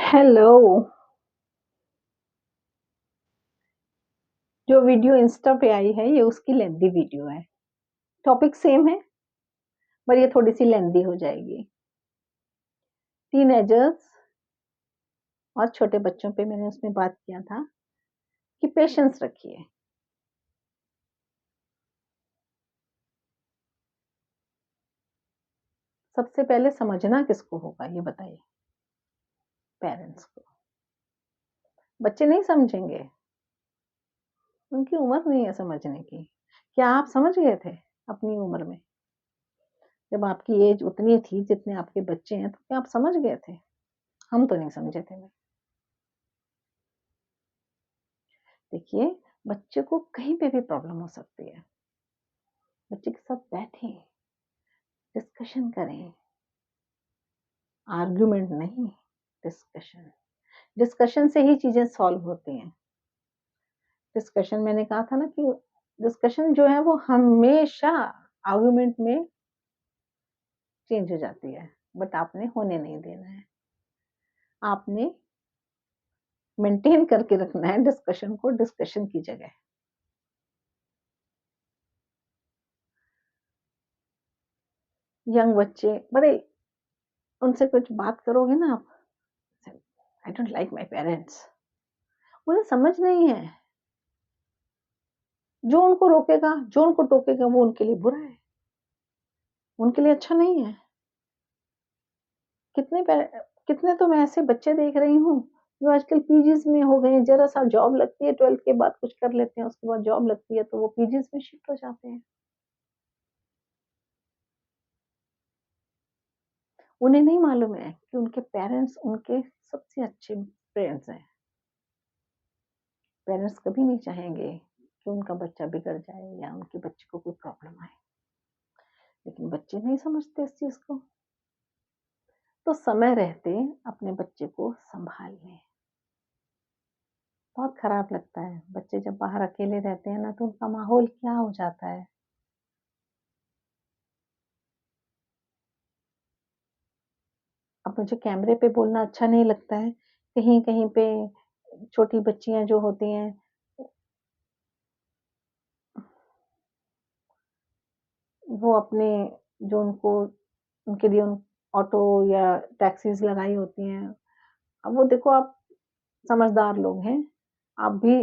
Hello. जो video Insta पे आई है ये उसकी लेंथी वीडियो है। टॉपिक सेम है पर ये थोड़ी सी लेंथी हो जाएगी। टीनेजर्स और छोटे बच्चों पे मैंने उसमें बात किया था कि पेशेंस रखिए। सबसे पहले समझना किसको होगा ये बताइए? पेरेंट्स को। बच्चे नहीं समझेंगे, उनकी उम्र नहीं है समझने की। क्या आप समझ गए थे अपनी उम्र में? जब आपकी एज उतनी थी जितने आपके बच्चे हैं तो क्या आप समझ गए थे? हम तो नहीं समझे थे। देखिए, बच्चे को कहीं पे भी प्रॉब्लम हो सकती है। बच्चे के साथ बैठें, डिस्कशन करें, आर्ग्यूमेंट नहीं, डिस्कशन। डिस्कशन से ही चीजें सॉल्व होती हैं। डिस्कशन मैंने कहा था ना कि डिस्कशन जो है वो हमेशा आर्ग्यूमेंट में चेंज हो जाती है, बट आपने होने नहीं देना है। आपने मेंटेन करके रखना है डिस्कशन को डिस्कशन की जगह। यंग बच्चे बड़े, उनसे कुछ बात करोगे ना आप, I don't like my parents, उन्हें समझ नहीं है। जो उनको रोकेगा, जो उनको टोकेगा वो उनके लिए बुरा है, उनके लिए अच्छा नहीं है। कितने कितने तो मैं ऐसे बच्चे देख रही हूँ जो आजकल पीजीज में हो गए हैं। जरा सा जॉब लगती है, 12th के बाद कुछ कर लेते हैं, उसके बाद जॉब लगती है तो वो पीजीज में शिफ्ट हो जाते हैं। उन्हें नहीं मालूम है कि उनके पेरेंट्स उनके सबसे अच्छे फ्रेंड्स हैं। पेरेंट्स कभी नहीं चाहेंगे कि उनका बच्चा बिगड़ जाए या उनके बच्चे को कोई प्रॉब्लम आए, लेकिन बच्चे नहीं समझते इस चीज को। तो समय रहते अपने बच्चे को संभाल लें। बहुत खराब लगता है बच्चे जब बाहर अकेले रहते हैं ना, तो उनका माहौल क्या हो जाता है। अब मुझे कैमरे पे बोलना अच्छा नहीं लगता है। कहीं कहीं पे छोटी बच्चियां जो होती हैं, वो अपने जो उनको उनके लिए ऑटो या टैक्सीज लगाई होती हैं। अब वो देखो, आप समझदार लोग हैं, आप भी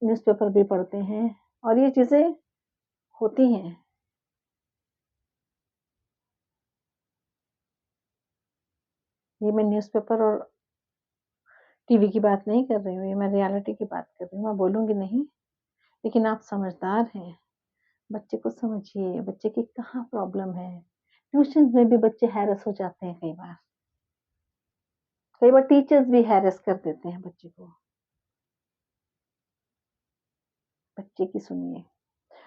न्यूज़पेपर भी पढ़ते हैं और ये चीजें होती हैं। ये मैं न्यूज़पेपर और टीवी की बात नहीं कर रही हूँ, ये मैं रियलिटी की बात कर रही हूँ। मैं बोलूंगी नहीं, लेकिन आप समझदार हैं, बच्चे को समझिए, बच्चे की कहाँ प्रॉब्लम है। ट्यूशन में भी बच्चे हैरेस हो जाते हैं कई बार। कई बार टीचर्स भी हैरेस कर देते हैं बच्चे को। बच्चे की सुनिए।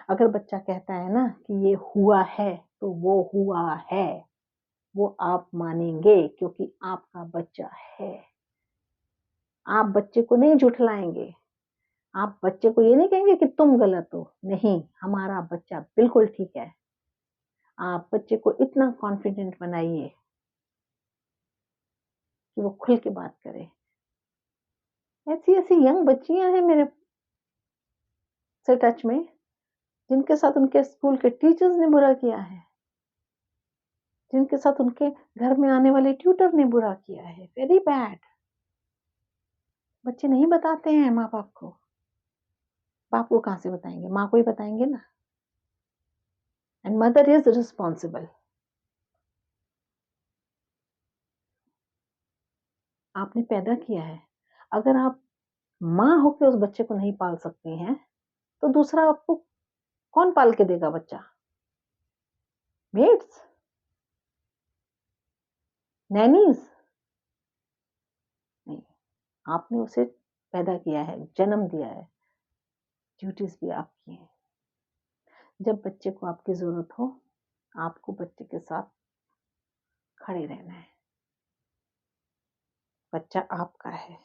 अगर बच्चा कहता है ना कि ये हुआ है तो वो हुआ है, वो आप मानेंगे क्योंकि आपका बच्चा है। आप बच्चे को नहीं झुठलाएंगे। आप बच्चे को ये नहीं कहेंगे कि तुम गलत हो, नहीं, हमारा बच्चा बिल्कुल ठीक है। आप बच्चे को इतना कॉन्फिडेंट बनाइए कि वो खुल के बात करे। ऐसी ऐसी यंग बच्चियां हैं मेरे से टच में, जिनके साथ उनके स्कूल के टीचर्स ने बुरा किया है, जिनके साथ उनके घर में आने वाले ट्यूटर ने बुरा किया है। Very bad. बच्चे नहीं बताते हैं माँ बाप को। बाप को कहाँ से बताएंगे, माँ को ही बताएंगे ना। And mother is responsible. आपने पैदा किया है, अगर आप माँ होकर उस बच्चे को नहीं पाल सकती हैं तो दूसरा आपको कौन पाल के देगा बच्चा? Maids, nannies? नहीं, आपने उसे पैदा किया है, जन्म दिया है, ड्यूटीज भी आपकी हैं। जब बच्चे को आपकी जरूरत हो, आपको बच्चे के साथ खड़े रहना है। बच्चा आपका है,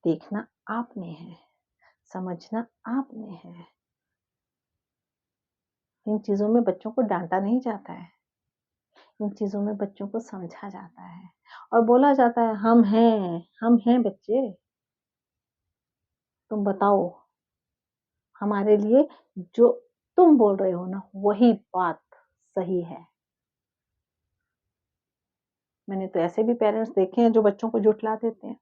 देखना आपने है, समझना आपने है। इन चीजों में बच्चों को डांटा नहीं जाता है। इन चीज़ों में बच्चों को समझा जाता है और बोला जाता है हम हैं बच्चे, तुम बताओ हमारे लिए जो तुम बोल रहे हो ना वही बात सही है। मैंने तो ऐसे भी पेरेंट्स देखे हैं जो बच्चों को झुठला देते हैं।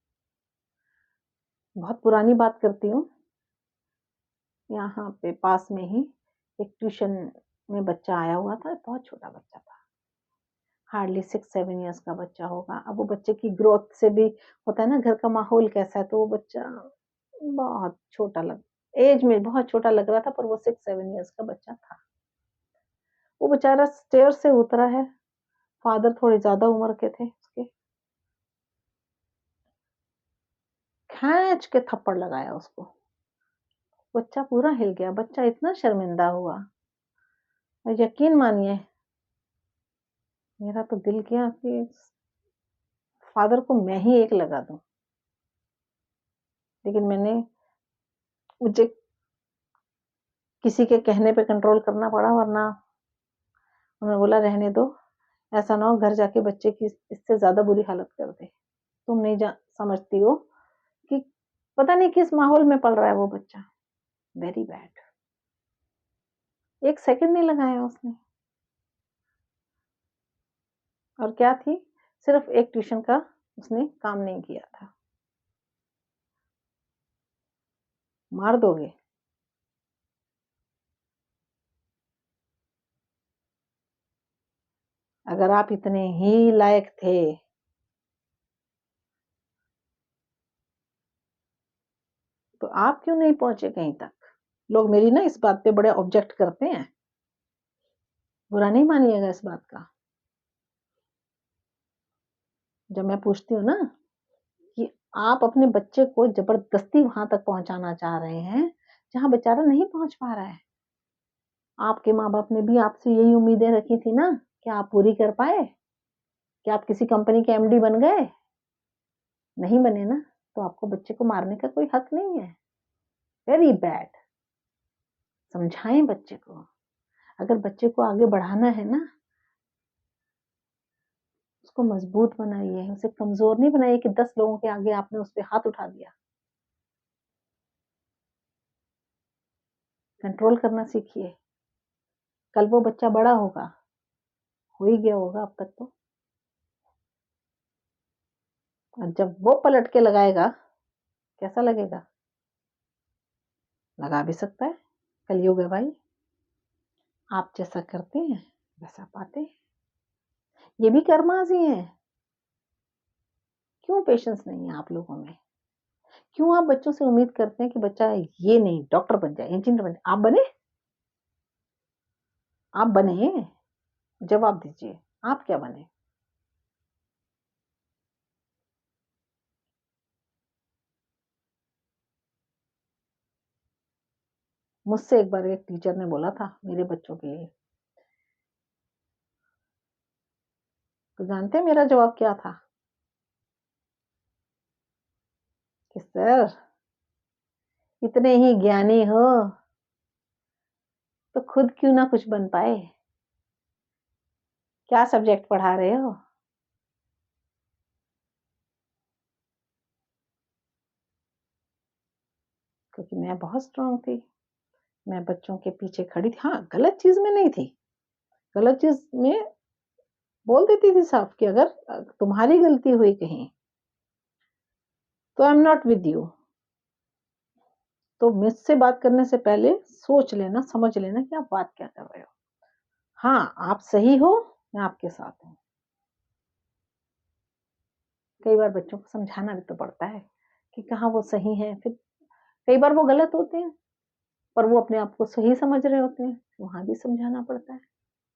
बहुत पुरानी बात करती हूँ, यहाँ पे पास में ही एक ट्यूशन में बच्चा आया हुआ था, बहुत छोटा बच्चा था, हार्डली 6-7 ईयर्स का बच्चा होगा। अब वो बच्चे की ग्रोथ से भी होता है ना घर का माहौल कैसा है, तो वो बच्चा बहुत छोटा एज में बहुत छोटा लग रहा था, पर वो 6-7 ईयर्स का बच्चा था। वो बेचारा स्टेयर से उतरा है, फादर थोड़े ज्यादा उम्र के थे उसके, खींच के थप्पड़ लगाया उसको। बच्चा पूरा हिल गया, बच्चा इतना शर्मिंदा हुआ, और यकीन मानिए मेरा तो दिल किया कि फादर को मैं ही एक लगा दूं, लेकिन मुझे किसी के कहने पे कंट्रोल करना पड़ा, वरना उन्होंने बोला रहने दो, ऐसा ना हो घर जाके बच्चे की इससे ज्यादा बुरी हालत कर दे। तुम नहीं समझती हो कि पता नहीं किस माहौल में पल रहा है वो बच्चा। Very bad. एक सेकंड नहीं लगाया उसने। और क्या थी, सिर्फ एक ट्यूशन का उसने काम नहीं किया था। मार दोगे? अगर आप इतने ही लायक थे तो आप क्यों नहीं पहुंचे कहीं तक? लोग मेरी ना इस बात पे बड़े ऑब्जेक्ट करते हैं, बुरा नहीं मानिएगा इस बात का। जब मैं पूछती हूँ ना कि आप अपने बच्चे को जबरदस्ती वहां तक पहुंचाना चाह रहे हैं जहां बेचारा नहीं पहुंच पा रहा है। आपके माँ बाप ने भी आपसे यही उम्मीदें रखी थी ना कि आप पूरी कर पाए, कि आप किसी कंपनी के एमडी बन गए। नहीं बने ना, तो आपको बच्चे को मारने का कोई हक नहीं है। Very bad. समझाएं बच्चे को। अगर बच्चे को आगे बढ़ाना है ना, उसको मजबूत बनाइए, उसे कमजोर नहीं बनाइए कि 10 लोगों के आगे आपने उस पर हाथ उठा दिया। कंट्रोल करना सीखिए। कल वो बच्चा बड़ा होगा, हो ही गया होगा अब तक तो, और जब वो पलट के लगाएगा कैसा लगेगा? लगा भी सकता है, कलयुग है भाई। आप जैसा करते हैं वैसा पाते हैं। ये भी कर्माजी है। क्यों पेशेंस नहीं है आप लोगों में? क्यों आप बच्चों से उम्मीद करते हैं कि बच्चा ये नहीं डॉक्टर बन जाए, इंजीनियर बन जाए? आप बने? आप बने? जवाब दीजिए, आप क्या बने? मुझसे एक बार एक टीचर ने बोला था मेरे बच्चों के लिए, तो जानते हैं मेरा जवाब क्या था? कि सर इतने ही ज्ञानी हो तो खुद क्यों ना कुछ बन पाए? क्या सब्जेक्ट पढ़ा रहे हो? क्योंकि मैं बहुत स्ट्रांग थी, मैं बच्चों के पीछे खड़ी थी। हाँ, गलत चीज में नहीं थी, गलत चीज में बोल देती थी साफ कि अगर तुम्हारी गलती हुई कहीं तो I am not with you. तो मुझसे बात करने से पहले सोच लेना, समझ लेना कि आप बात क्या कर रहे हो। हाँ, आप सही हो, मैं आपके साथ हूँ। कई बार बच्चों को समझाना भी तो पड़ता है कि कहाँ वो सही है, फिर कई बार वो गलत होते हैं, पर वो अपने आप को सही समझ रहे होते हैं। वहां भी समझाना पड़ता है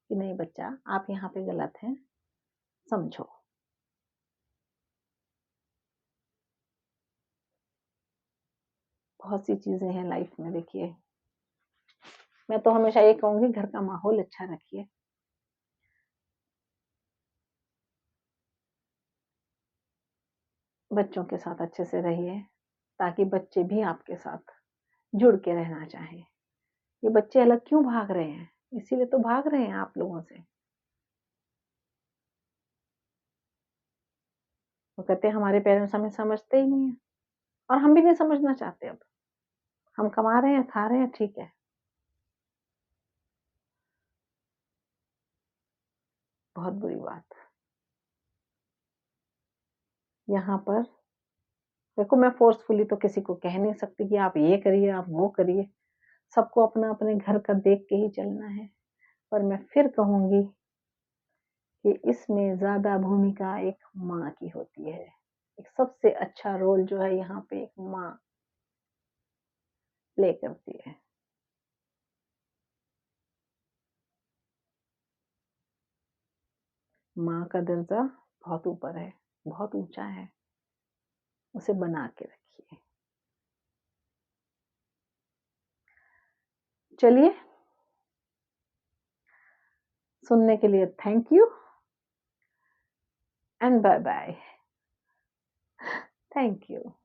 कि नहीं बच्चा, आप यहाँ पे गलत हैं, समझो। बहुत सी चीजें हैं लाइफ में। देखिए, मैं तो हमेशा ये कहूंगी, घर का माहौल अच्छा रखिए। बच्चों के साथ अच्छे से रहिए, ताकि बच्चे भी आपके साथ जुड़ के रहना चाहें। ये बच्चे अलग क्यों भाग रहे हैं? इसीलिए तो भाग रहे हैं आप लोगों से। वो कहते हैं हमारे पेरेंट्स हमें समझते ही नहीं है और हम भी नहीं समझना चाहते अब। हम कमा रहे हैं, खा रहे हैं, ठीक है। बहुत बुरी बात। यहाँ पर देखो मैं फ़ोर्सफुली तो किसी को कह नहीं सकती कि आप ये करिए, आप वो करिए। सबको अपना अपने घर का देख के ही चलना है। पर मैं फिर कहूँगी कि इसमें ज़्यादा भूमिका एक माँ की होती है। एक सबसे अच्छा रोल जो है यहाँ पे एक माँ प्ले करती है। माँ का दर्जा बहुत ऊपर है, बहुत ऊँचा है। उसे बना के रखिए। चलिए, सुनने के लिए thank you and bye-bye. Thank you.